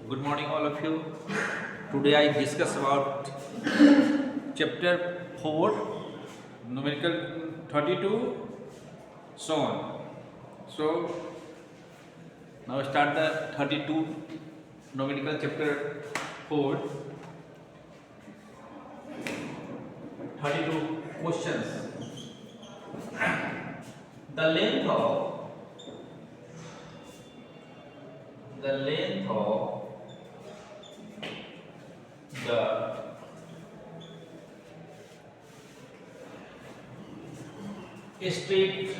Good morning, all of you. Today I discuss about chapter 4, numerical 32, so on. So now start the 32 numerical chapter 4. 32 questions. The length of the straight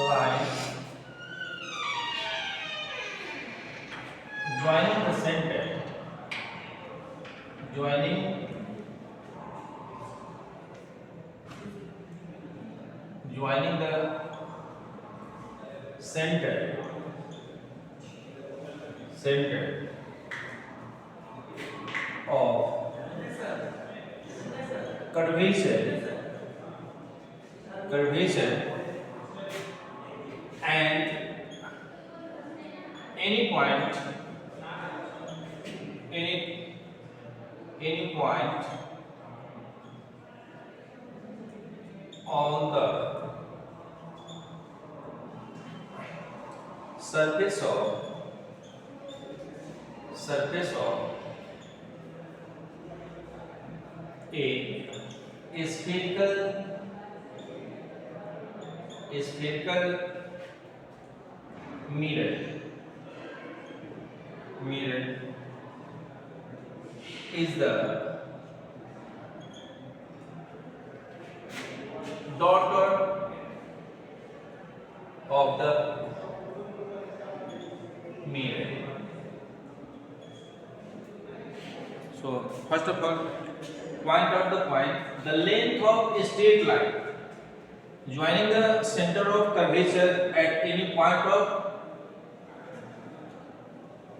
line joining the center of curvature and any point on the surface of a spherical mirror is the daughter of the mirror. So first of all, point out the point. The length of a straight line joining the center of curvature at any point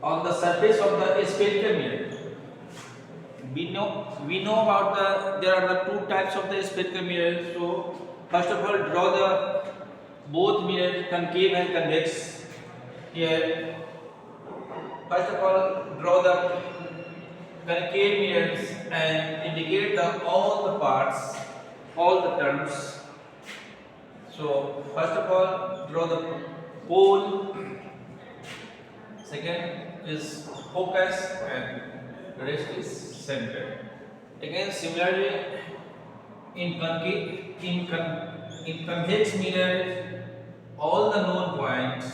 on the surface of the spherical mirror. We know about there are the two types of the spherical mirror. So first of all, draw the both mirrors, concave and convex. Here first of all, draw the concave mirrors and indicate all the parts, all the terms. So first of all, draw the pole, second is focus, and the rest is center. Again, similarly in convex mirror, all the known points,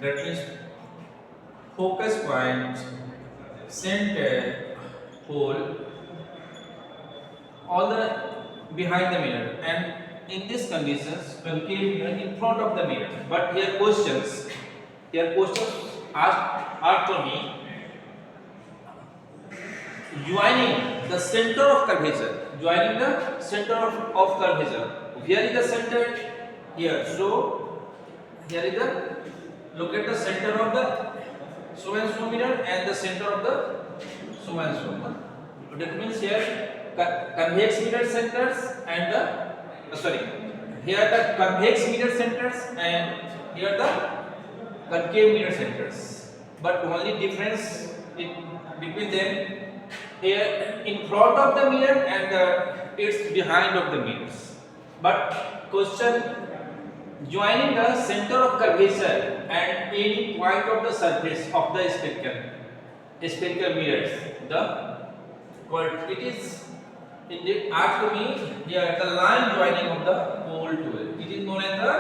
that means focus point, center, pole, all the behind the mirror, and in these conditions concave mirror in front of the mirror. But here questions asked to me, joining the center of curvature, where is the center? Here. So here is the, look at the center of the so and so mirror and the center of the so and so. That means here convex mirror centers and the here the convex mirror centers and here the concave mirror centers. But only difference between them, here in front of the mirror and it's behind of the mirrors. But question, joining the center of curvature and any point of the surface of the spherical mirrors, it is asked to me here the line joining of the pole to it. It is known as the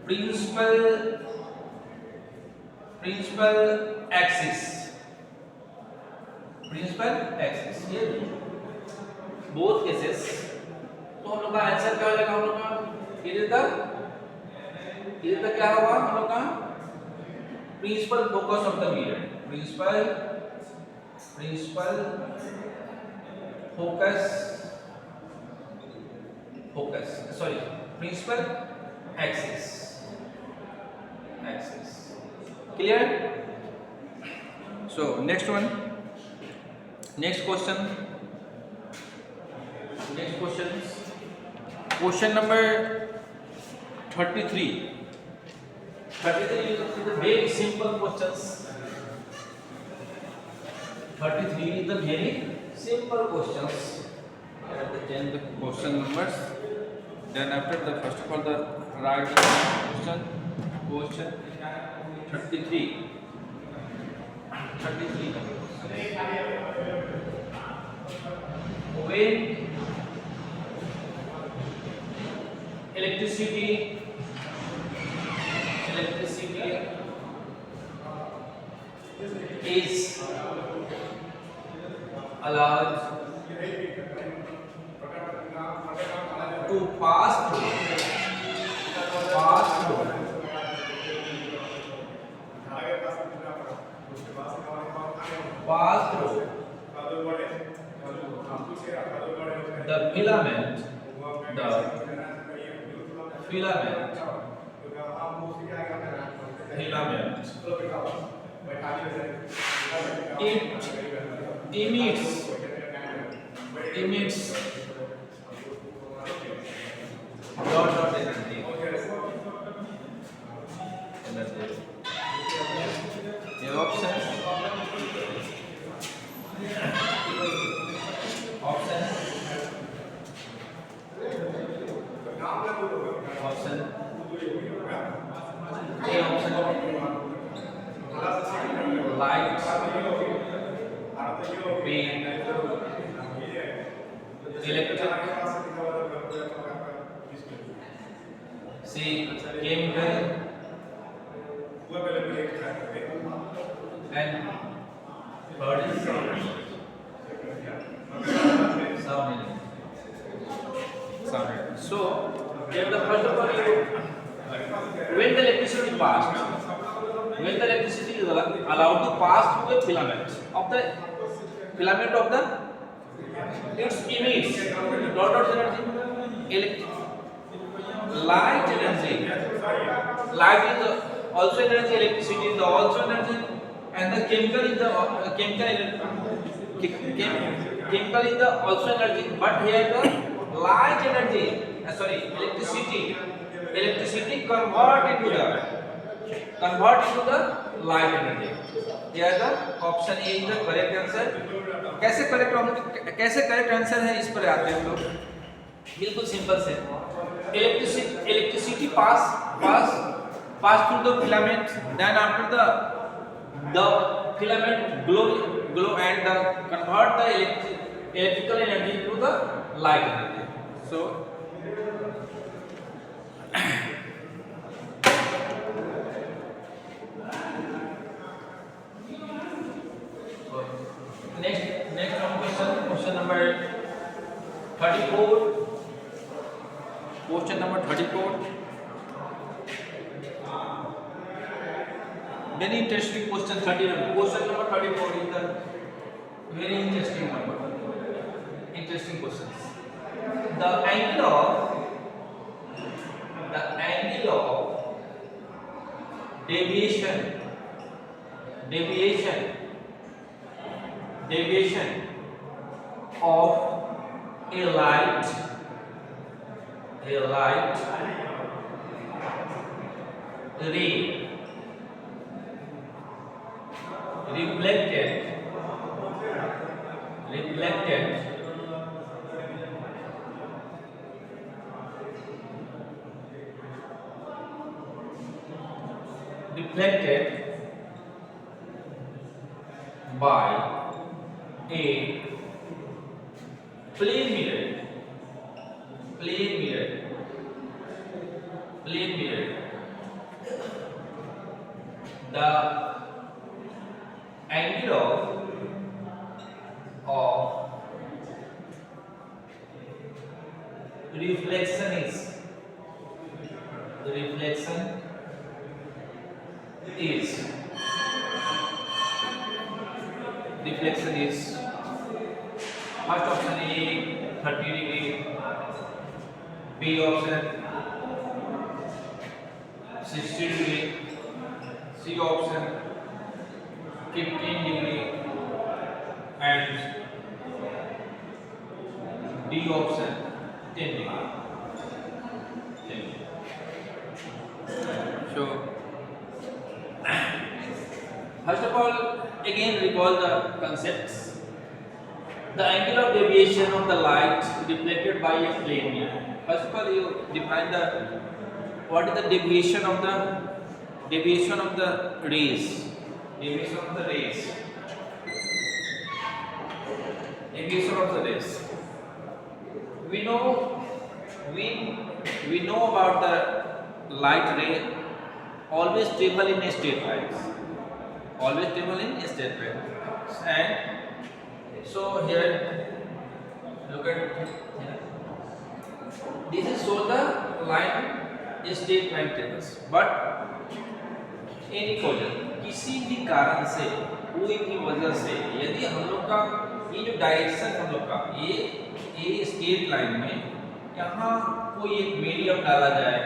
principal axis. Here both cases. तो हम लोग का answer क्या हो जाएगा? हम लोग का इधर क्या होगा? हम लोग का principal focus of the mirror, principal principal axis. Clear? So next question. Question number 33. 33 is the very simple questions. 33 is the very simple questions. Then the question numbers. Then after the first of all the right question 33. 33. When electricity is allowed to pass through the filament it emits dot energy. Your option A option light, B electric, C chemical, and third is sound. So here the first of all, when the electricity is allowed to pass through a filament of the it emits dot energy, light energy. Light is also energy, electricity is also energy, and the chemical is the chemical is the also energy. But here the light energy, electricity convert into the light energy. Here the option A is the correct answer. कैसे correct answer है, इस पर आते हैं हम लोग. बिल्कुल simple से electricity pass through the filament, then after the filament glow and convert the electrical energy to the light energy. So next question number 34. Question number 34. Very interesting question. Question number 34 is the very interesting number. Interesting questions. The angle of deviation of a light ray reflected by a plane mirror, the angle of reflection is first option A 30 degree, B option 60 degree, C option 15 degree, and D option 10 degree. recall the concepts. The angle of deviation of the light reflected by a plane mirror. First of all, you define the what is the deviation of the rays. Deviation of the rays. Deviation of the rays. We know about the light ray always travel in a straight lines. Always travel in a straight line. And so here, look at here. This is so the line straight line travels. But any वजह किसी भी कारण से कोई भी वजह से यदि हम लोग का ये जो डायरेक्शन हम लोग का ये स्ट्रेट लाइन में यहाँ कोई एक मीडियम डाला जाए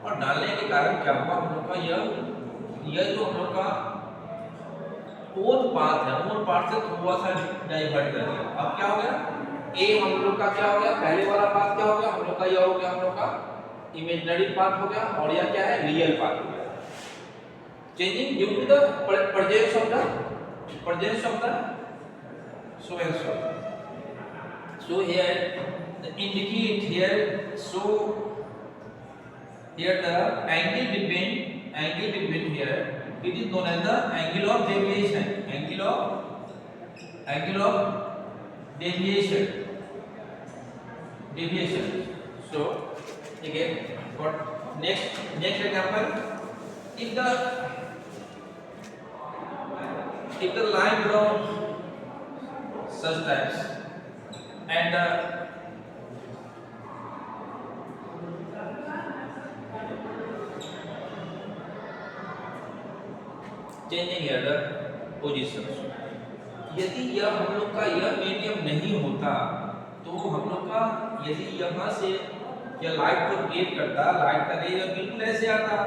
और डालने के कारण क्या हुआ हम लोग का यह जो हम लोग का ओन पाथ है ओन पाथ से थोड़ा सा डाइवर्ट कर दिया। अब क्या हो गया ए हम लोग का क्या हो गया पहले वाला पाथ क्या हो गया हम लोग का यह हो गया हम लोग का इमेजिनरी पाथ हो गया और यह क्या है रियल पाथ हो गया। Changing due to the presence of the so and so. So here indicate here so here the angle between here it is known as the angle of deviation. So again what next example, if the line draw such types and changing here the positions, यदि यह हम लोग का यह medium नहीं होता तो हम लोग का यदि यहाँ से यह लाइट को गेट करता लाइट का रे बिल्कुल ऐसे आता,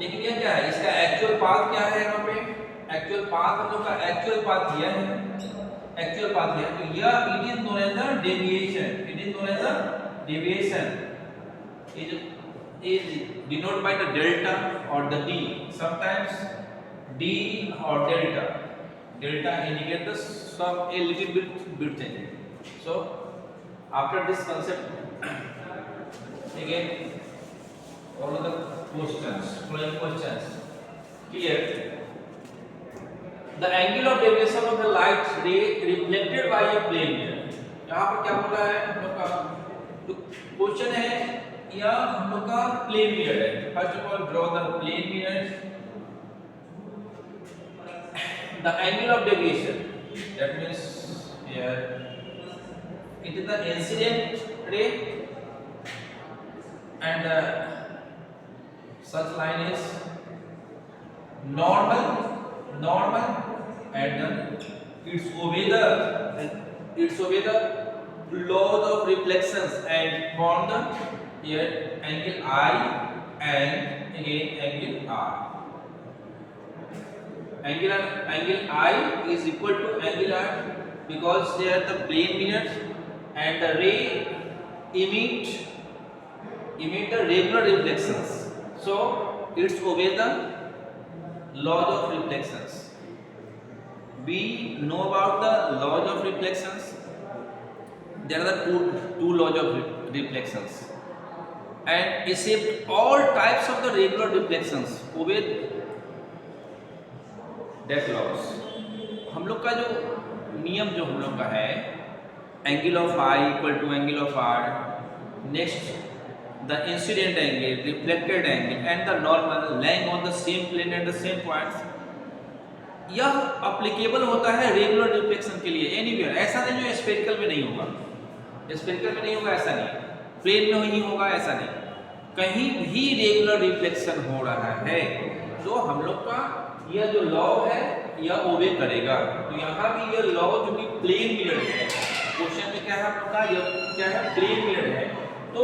लेकिन यह क्या है इसका एक्चुअल पाथ क्या है यहाँ पे एक्चुअल पाथ हम लोग का एक्चुअल पाथ यह है तो यह it is known as the deviation is denoted by the delta or the d, sometimes d or delta indicate the some a little bit changing. So after this concept again all of the following questions clear. The angle of deviation of the light ray reflected by a plane mirror. यहाँ पर क्या बोला है हम लोग का जो question है या हम लोग का प्लेन मिरर है। First of all draw the plane mirror, the angle of deviation that means here it is the incident ray and such line is normal and then it's obey the laws of reflections and form the here angle I and again angle R. Angle I is equal to angle R because they are the plane mirrors and the ray emit the regular reflections, so it's obey the laws of reflections. We know about the laws of reflections. There are the two laws of reflections and except all types of the regular reflections obey that laws. हम लोग का जो नियम जो हम लोग का है angle of I equal to angle of R, next the incident angle, reflected angle and the normal lying on the same plane at the same points, यह अप्लीकेबल होता है रेगुलर रिफ्लेक्शन के लिए एनीवेयर। ऐसा नहीं जो स्फेरिकल में नहीं होगा, स्फेरिकल में नहीं होगा ऐसा नहीं, प्लेन में नहीं होगा ऐसा नहीं, कहीं भी रेगुलर रिफ्लेक्शन हो रहा है तो हम लोग का यह जो लॉ है यह ओबे करेगा। तो यहाँ भी यह लॉ जो कि प्लेन मिरर है, क्वेश्चन में क्या है हम लोग का यह क्या है प्लेन मिरर है, तो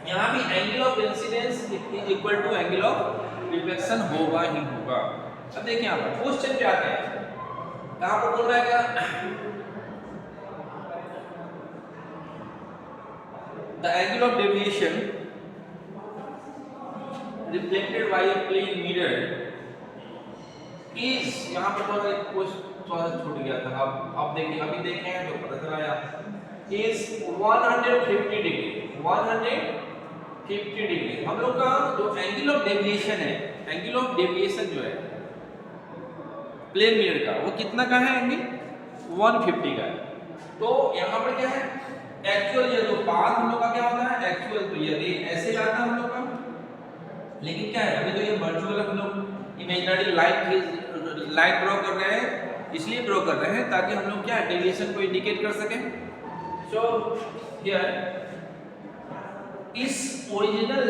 यहाँ भी angle of incidence is equal to angle of reflection होगा ही होगा। अब देखिए यहाँ पर क्वेश्चन पे आते हैं, कहाँ पर बोल रहा है क्या the angle of deviation reflected by a plane mirror is यहाँ पर थोड़ा कुछ थोड़ा छूट गया था, अब देखिए अभी देखें तो पता चला यार इज 150 डिग्री 150 डिग्री। हम लोग का जो एंगल ऑफ डेविएशन है, एंगल ऑफ डेविएशन जो है प्लेन मिरर का वो कितना का है एंगल 150 का है। तो यहाँ पर क्या है एक्चुअल, ये जो पाथ हम लोग का क्या होता है एक्चुअल, तो ये रे ऐसे जाता है हम लोग का, लेकिन क्या है अभी तो ये वर्चुअल हम लोग इमेजिनरी लाइट ड्रॉ कर रहे हैं, इसलिए ड्रॉ कर रहे हैं ताकि हम लोग क्या डेविएशन को इंडिकेट कर सकें। सो हियर इस ओरिजिनल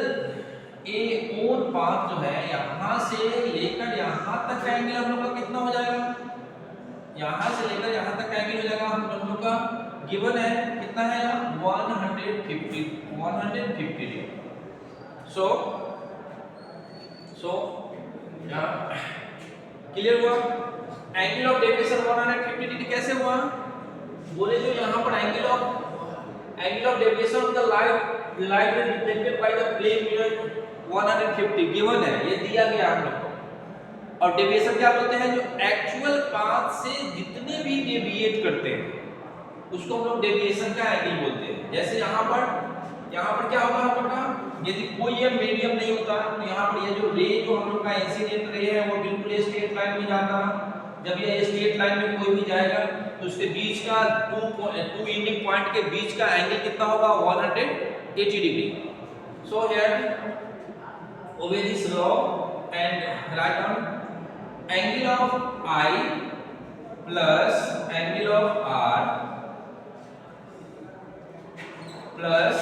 ए ओन पाथ जो है यहाँ से लेकर यहाँ तक का एंगल हम लोग का कितना हो जाएगा, यहाँ से लेकर यहाँ तक का एंगल हो जाएगा हम लोग का गिवन है कितना है यहाँ 150 डिग्री। सो क्लियर हुआ। एंगल ऑफ डेविएशन 150 डिग्री कैसे हुआ बोले, जो यहाँ पर angle of deviation of the light reflected by the plane mirror 150 given है, ये दिया गया हम लोग को। और डेविएशन क्या बोलते हैं, जो एक्चुअल पाथ से जितने भी डेविएट करते हैं उसको हम लोग डेविएशन का एंगल बोलते हैं। जैसे यहाँ पर क्या होगा हम लोग का, यदि कोई ये मीडियम नहीं होता तो यहाँ पर ये जो रे जो हम लोग का इंसिडेंट रे है वो बिल्कुल स्ट्रेट लाइन में जाता है। जब ये स्ट्रेट लाइन में कोई भी जाएगा तो उसके बीच का टू एंडिंग पॉइंट के बीच का एंगल कितना होगा 180 degree. So here obey this law and write down angle of I plus angle of R plus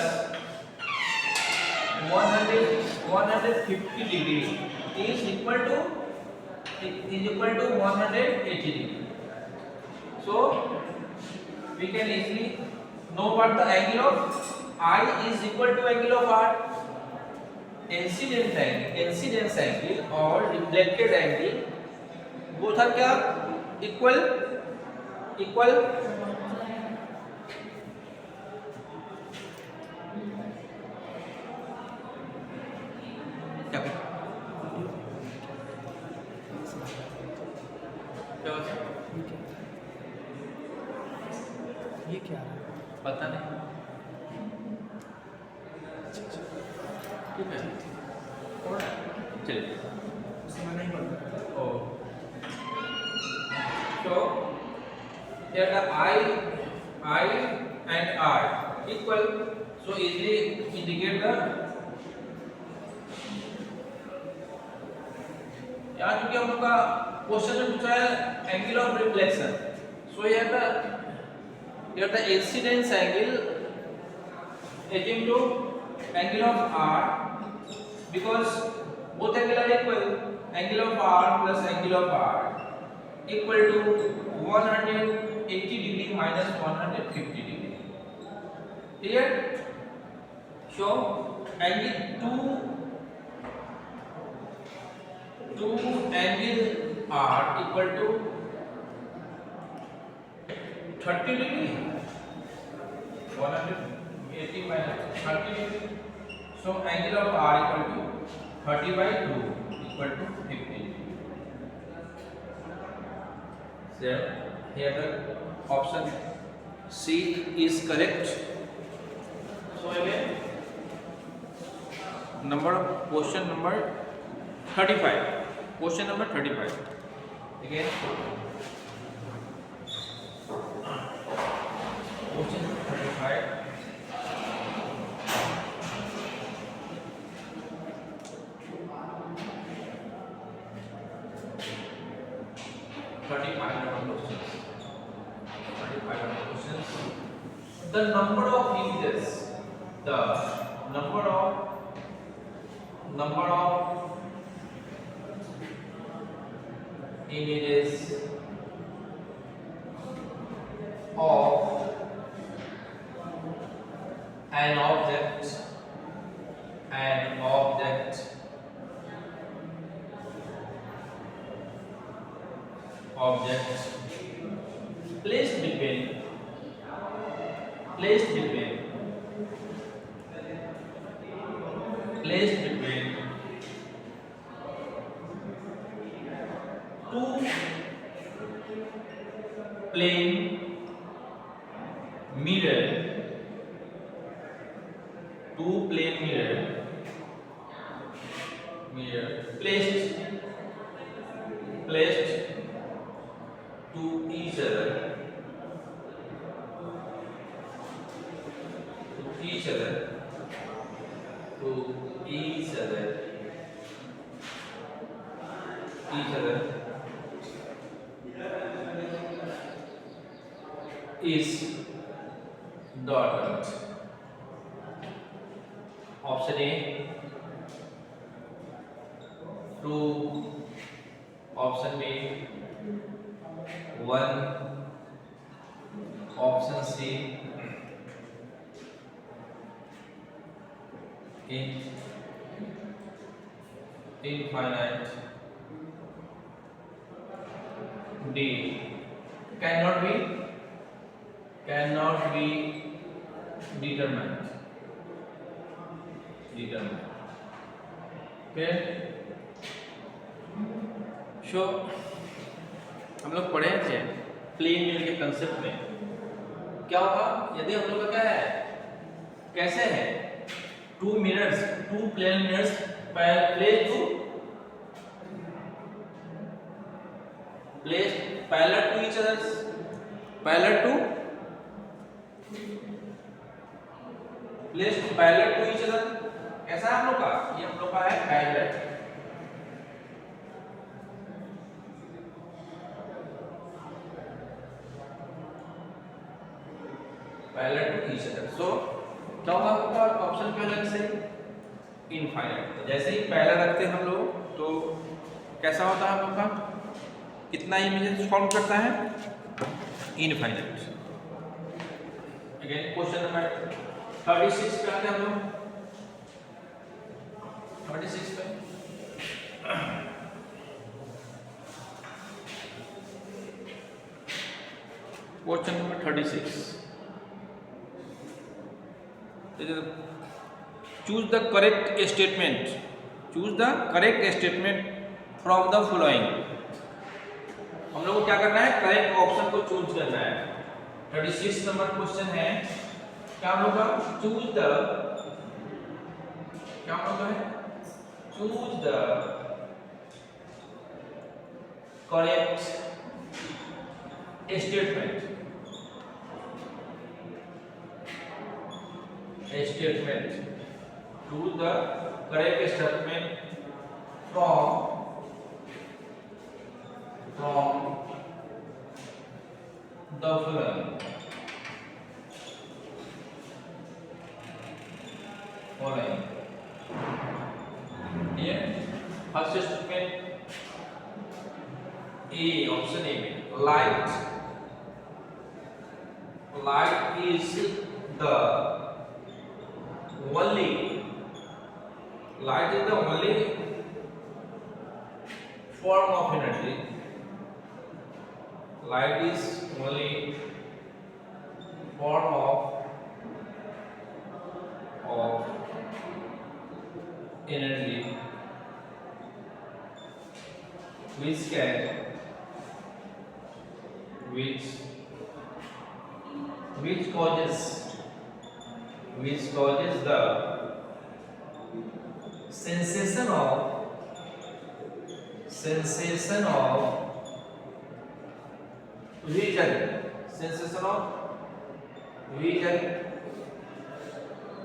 150 degree is equal to 180 degree. So we can easily know what the angle of I is equal to angle of R. Incidence angle और reflected angle both are क्या equal ये क्या है पता नहीं, ठीक है चलिए उसमें नहीं पता। ओ so here the I and R equal, so easily indicate the, यहाँ क्योंकि हम लोग का क्वेश्चन में पूछा है angle of reflection, so here the incidence angle akin to angle of R, because both angle are equal, angle of R plus angle of R equal to 180 degree minus 150 degree. Clear? So angle two angle R equal to 30 degree, 180 minus 30 degree. So angle of R equal to 30 by 2 equal to 50. So here the option C is correct. So again question number 35. Question number 35. Again question number 35. The number of images, the number of images of an object placed between two two plane mirror placed to each other to each other is dotted. Option A 2, option B 1, option C infinite, D cannot be determined. Okay, सो हम लोग पढ़े थे plane mirror के concept में क्या होगा यदि हम लोग का क्या है, कैसे है, two plane mirrors placed parallel to each other, placed parallel to each other, कैसा है हम लोग का, ये हम लोग का है parallel to each other. So क्या होगा आपका ऑप्शन क्या अलग से इनफाइनाइट, जैसे ही पैरेलल रखते हैं हम लोग तो कैसा होता है हम लोग का, कितना इमेजेस फॉर्म करता है, इनफाइनाइट. अगेन क्वेश्चन नंबर 36 पे आते हैं हम लोग. 36 पे question number 36. Choose the correct statement from the following. हम लोग को क्या करना है, करेक्ट ऑप्शन को चूज करना है. 36 नंबर क्वेश्चन है, क्या हम लोग का choose the correct statement choose the correct statement from the following. Here first statement A, option A, light is the only form of energy. Light is only form of energy which causes the sensation of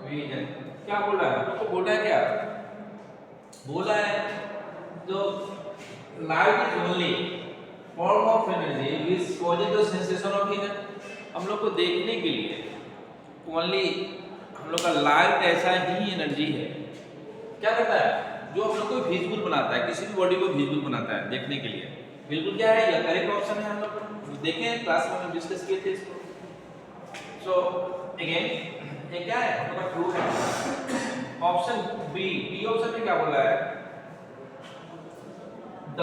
vision. क्या बोल रहा है, तो बोल रहा है क्या, बोला है जो light is only form of energy which causes the sensation of vision. हम लोग को देखने के लिए ओनली हम लोग का लाइट ऐसा ही एनर्जी है, क्या करता है, जो हम लोग को विजुअल बनाता है, किसी भी बॉडी को विजुअल बनाता है देखने के लिए. बिल्कुल क्या है, ये करेक्ट ऑप्शन है. हम लोग देखें क्लास में डिस्कस किए थे इसको. सो अगेन ये क्या है, हम लोग का ट्रू है. ऑप्शन बी ऑप्शन में क्या बोला है, the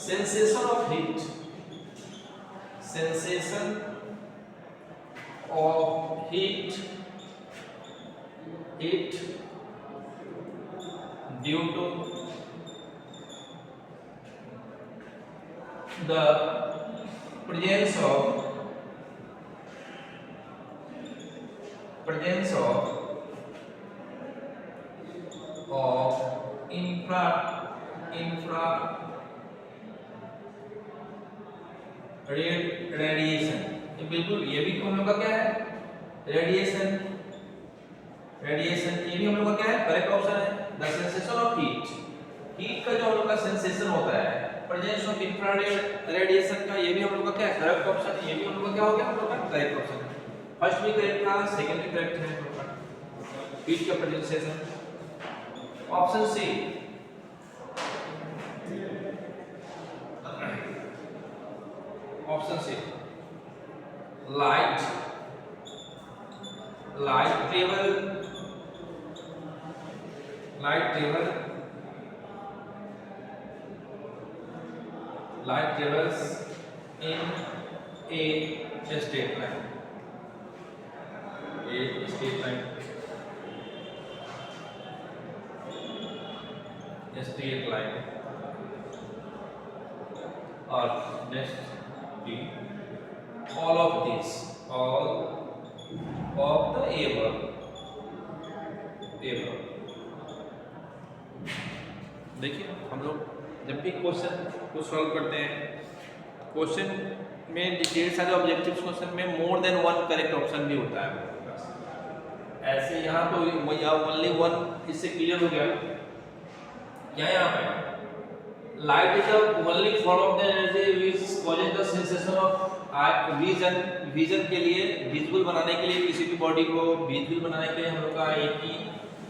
sensation of heat due to the presence of presence of infra radiation, ये बिल्कुल ये भी हम लोग का क्या है, रेडिएशन, ये भी हम लोग का क्या है, करेक्ट ऑप्शन है। द सेंसेशन ऑफ हीट का जो हम लोग का सेंसेशन होता है, प्रेजेंस ऑफ इंफ्रारेड रेडिएशन का, ये भी हम लोग का क्या है, करेक्ट ऑप्शन है। ये भी हम लोग का क्या हो गया, हम लोग का करेक्ट ऑप्शन है। फर्स्ट भी करेक्ट था, सेकंड भी करेक्ट है हम लोग का, हीट का प्रेजेंसेशन। Option C, option C, light travels in a straight line, और next B, all of the above। देखिए हम लोग जब भी क्वेश्चन को सॉल्व करते हैं, क्वेश्चन में ढेर सारे ऑब्जेक्टिव क्वेश्चन में more than one correct option भी होता है। ऐसे यहाँ तो ओनली वन, इससे क्लियर हो गया। यहाँ पे light is the only form of the energy which causes the sensation of vision के लिए, विजुअल बनाने के लिए, किसी भी बॉडी को विजुअल बनाने के लिए हम लोग का एक ही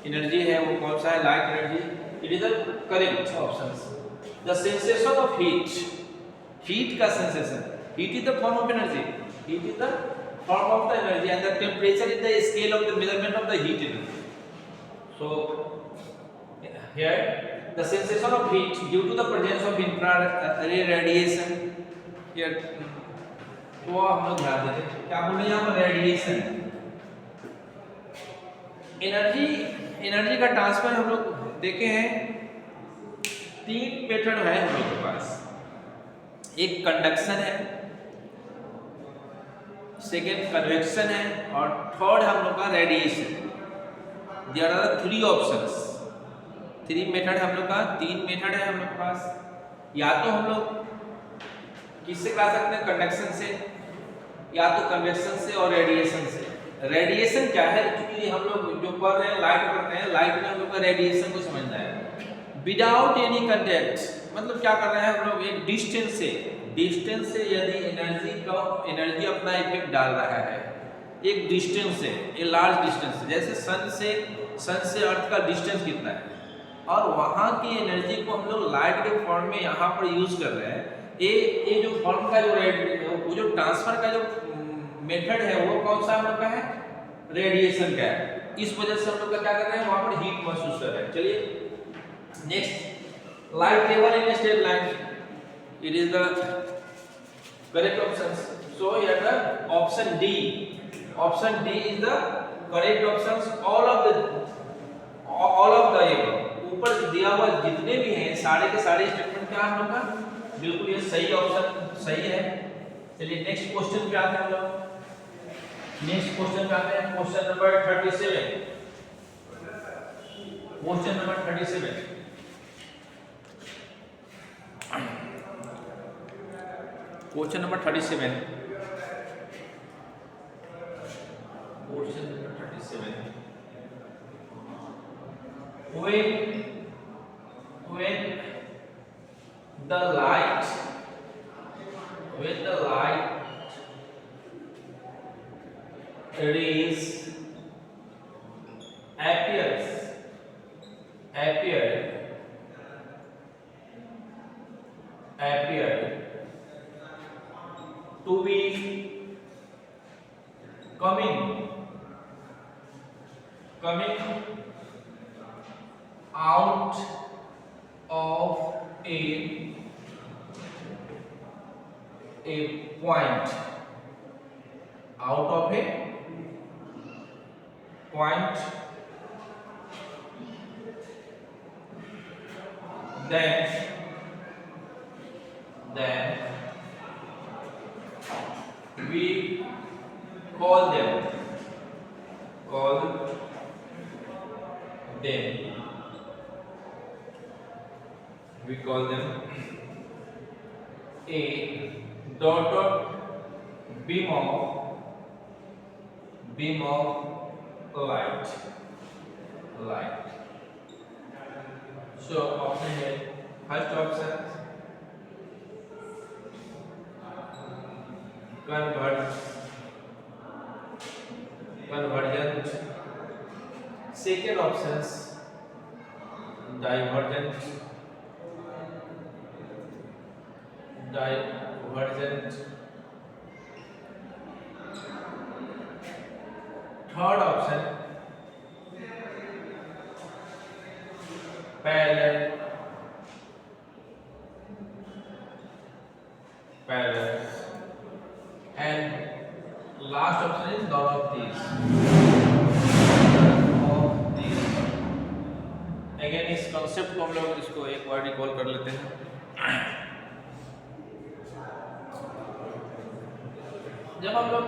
एनर्जी है, वो कौन सा है, light energy. It is the correct options. The sensation of heat का sensation, heat is the form of energy, heat is the form of the energy and the temperature is the scale of the measurement of the heat energy. So here the sensation of heat due to the presence of infrared radiation, here तो हम लोग ध्यान देते हैं क्या बोल रहे हैं यहाँ पर, रेडिएशन। एनर्जी का ट्रांसफर हम लोग देखे हैं, तीन मेथड है हम लोग के पास। एक कंडक्शन है, सेकेंड कन्वेक्शन है, और थर्ड हम लोग का radiation. There are three options, three method है हम लोग का, तीन मेथड है हम लोग के पास। या तो हम लोग किससे करा सकते हैं, कंडक्शन से, या तो कन्वेक्शन से और रेडिएशन से। रेडिएशन क्या है, क्योंकि हम लोग जो पढ़ रहे हैं लाइट पढ़ते हैं, लाइट में हम लोग का रेडिएशन को समझना है। विदाउट एनी कंटेक्ट, मतलब क्या कर रहे हैं हम लोग, एक डिस्टेंस से यदि एनर्जी अपना इफेक्ट डाल रहा है, एक डिस्टेंस से, एक लार्ज डिस्टेंस से, जैसे सन से अर्थ का डिस्टेंस कितना है, और वहाँ की एनर्जी को हम लोग लाइट के फॉर्म में यहाँ पर यूज कर रहे हैं। ये जो फॉर्म का जो ट्रांसफर का जो मेथड है वो कौन सा हम लोग का है, रेडिएशन का है। इस वजह से हम लोग का क्या कर रहे हैं, वहाँ पर हीट महसूस कर रहे हैं। चलिए next, light travel in straight line, it is the correct option. So here the option D is the correct option. All of the above, ऊपर दिया हुआ जितने भी हैं सारे के सारे स्टेटमेंट क्या हम लोग का, बिल्कुल ये सही ऑप्शन सही है। चलिए नेक्स्ट क्वेश्चन पे आते हैं हम लोग, नेक्स्ट क्वेश्चन पे आते हैं, question number 37। Question number 37, question number 37, question number 37, when the light rays appear to be coming out of a point, out of a point, then we call them call them, we call them a dot beam of light. So option है, first option convergent, second options divergent, third option parallel, and last option is none of these. Again इस concept को हम लोग इसको एक बार recall कर लेते हैं। जब हम लोग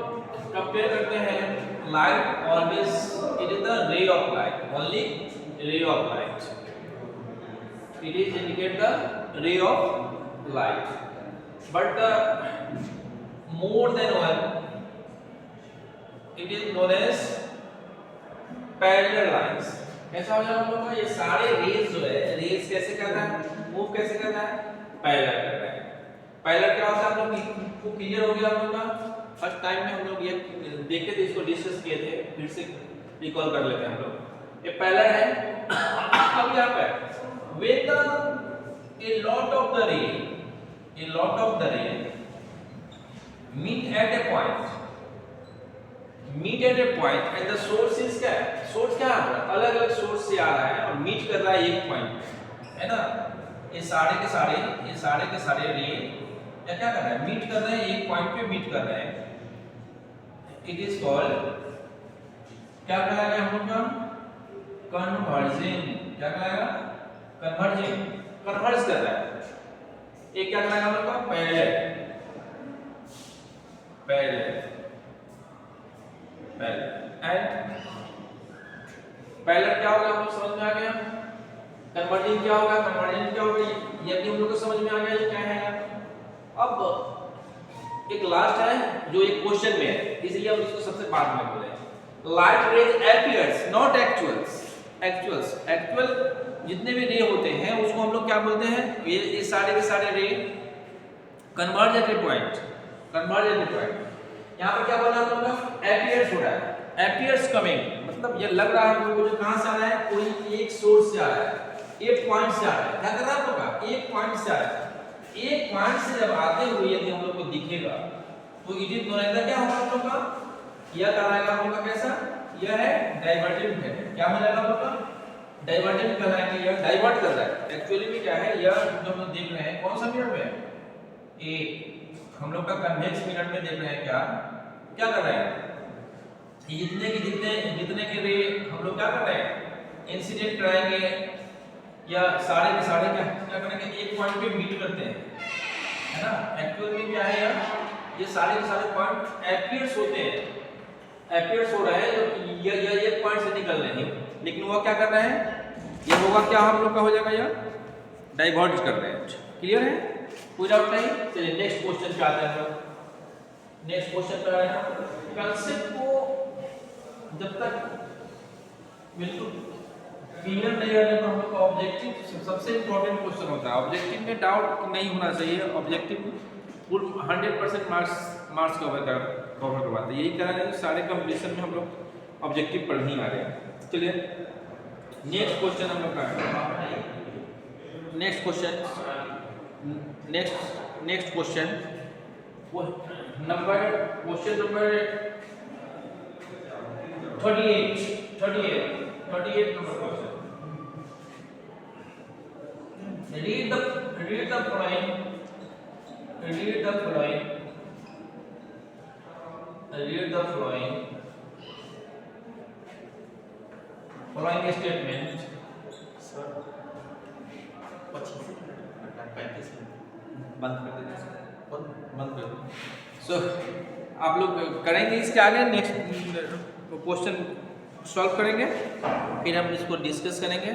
कंपेयर करते हैं light, always it is the ray of light, only ray of light, it is indicate the ray of light, but more than one it is known as parallel lines। कैसा हो जाएगा हम लोग का, ये सारे रेज जो है, रेज कैसे कर रहा है, मूव कैसे कर रहा है, पैरेलल कर रहा है। पैरेलल क्या होता है हम लोग को क्लियर हो गया हम लोग का। फर्स्ट टाइम में हम लोग ये देखे थे, इसको डिस्कस किए थे, फिर से रिकॉल कर लेते हैं हम लोग। ये पैरेलल है। अब यहाँ पे when a lot of the ray meet at a point and the source is क्या है, सोर्स क्या है, अलग अलग सोर्स से आ रहा है और मीट कर रहा है एक पॉइंट, है ना। ये सारे के सारे रे या क्या कर रहा है, मीट कर रहे हैं, एक पॉइंट पे मीट कर रहे हैं। इट इज कॉल्ड, क्या कहलाएगा हम लोग का, कन्वर्जन। क्या कहलाएगा, कन्वर्ज कर रहा है। एक क्या कहलाएगा हम लोग का, पैरेलल। एंड पैरेलल क्या होगा हम लोग समझ में आ गया। कन्वर्जिंग क्या होगा, ये भी हम लोग को समझ में आ गया ये क्या है। अब एक लास्ट है जो एक क्वेश्चन में है, इसलिए हम इसको सबसे बाद में बोले। Light rays appears not actuals actual जितने भी रे होते हैं उसको हम लोग क्या बोलते हैं, ये सारे के सारे रे कन्वर्ज एट ए पॉइंट। यहाँ पर क्या बोला हम लोग का, अपीयर्स हो रहा है, अपीयर्स कमिंग, मतलब ये लग रहा है हम लोग को जो कहां से आ रहा है, कोई एक सोर्स से आ रहा है, एक पॉइंट से आ रहा है। क्या कर रहा है हम लोग का, एक पॉइंट से आ रहा है। एक पॉइंट से जब आते हुए यदि हम लोग को दिखेगा तो इट इज नोन एज क्या होगा हम लोग का, यह कहलाएगा हम लोग का कैसा, यह है डाइवर्जेंट है। क्या हो जाएगा हम लोग का, डाइवर्जेंट कहलाएगा, यह डाइवर्ट कर रहा है। एक्चुअली में क्या है, यह जो हम लोग देख रहे हैं कौन सा मिरर में, ए हम लोग का कन्वेक्स मिरर में देख रहे हैं। क्या कर रहे हैं, जितने के रे हम लोग क्या कर रहे हैं, इंसिडेंट कराएंगे या सारे के सारे क्या करेंगे, एक पॉइंट पे मीट करते हैं, है ना। एक्चुअल में क्या है यार, ये सारे के सारे पॉइंट अपीयर्स होते हैं, अपीयर्स हो रहा है तो ये एक पॉइंट से निकल रहे हैं, लेकिन वो क्या कर रहे हैं, ये होगा क्या हम लोग का हो जाएगा, यार डाइवर्ज कर रहे हैं। क्लियर है, कोई डाउट नहीं। चलिए नेक्स्ट क्वेश्चन पे आते हैं हम लोग। नेक्स्ट क्वेश्चन पे आए हैं, कांसेप्ट को जब तक बिल्कुल क्लियर नहीं रहने पर हम लोग का ऑब्जेक्टिव सबसे इंपॉर्टेंट क्वेश्चन होता है। ऑब्जेक्टिव में डाउट नहीं होना चाहिए, ऑब्जेक्टिव फुल 100% मार्क्स कवर करवाते हैं। यही कारण है कि सारे कंपटीशन में हम लोग ऑब्जेक्टिव पढ़ नहीं आ रहे हैं। चलिए नेक्स्ट क्वेश्चन हम लोग का है, next question number 38 number question. Read the following statement. Sir 35 बंद कर देते हैं, बंद कर दो। So आप लोग करेंगे इसके आगे नेक्स्ट क्वेश्चन सॉल्व करेंगे, फिर हम इसको डिस्कस करेंगे।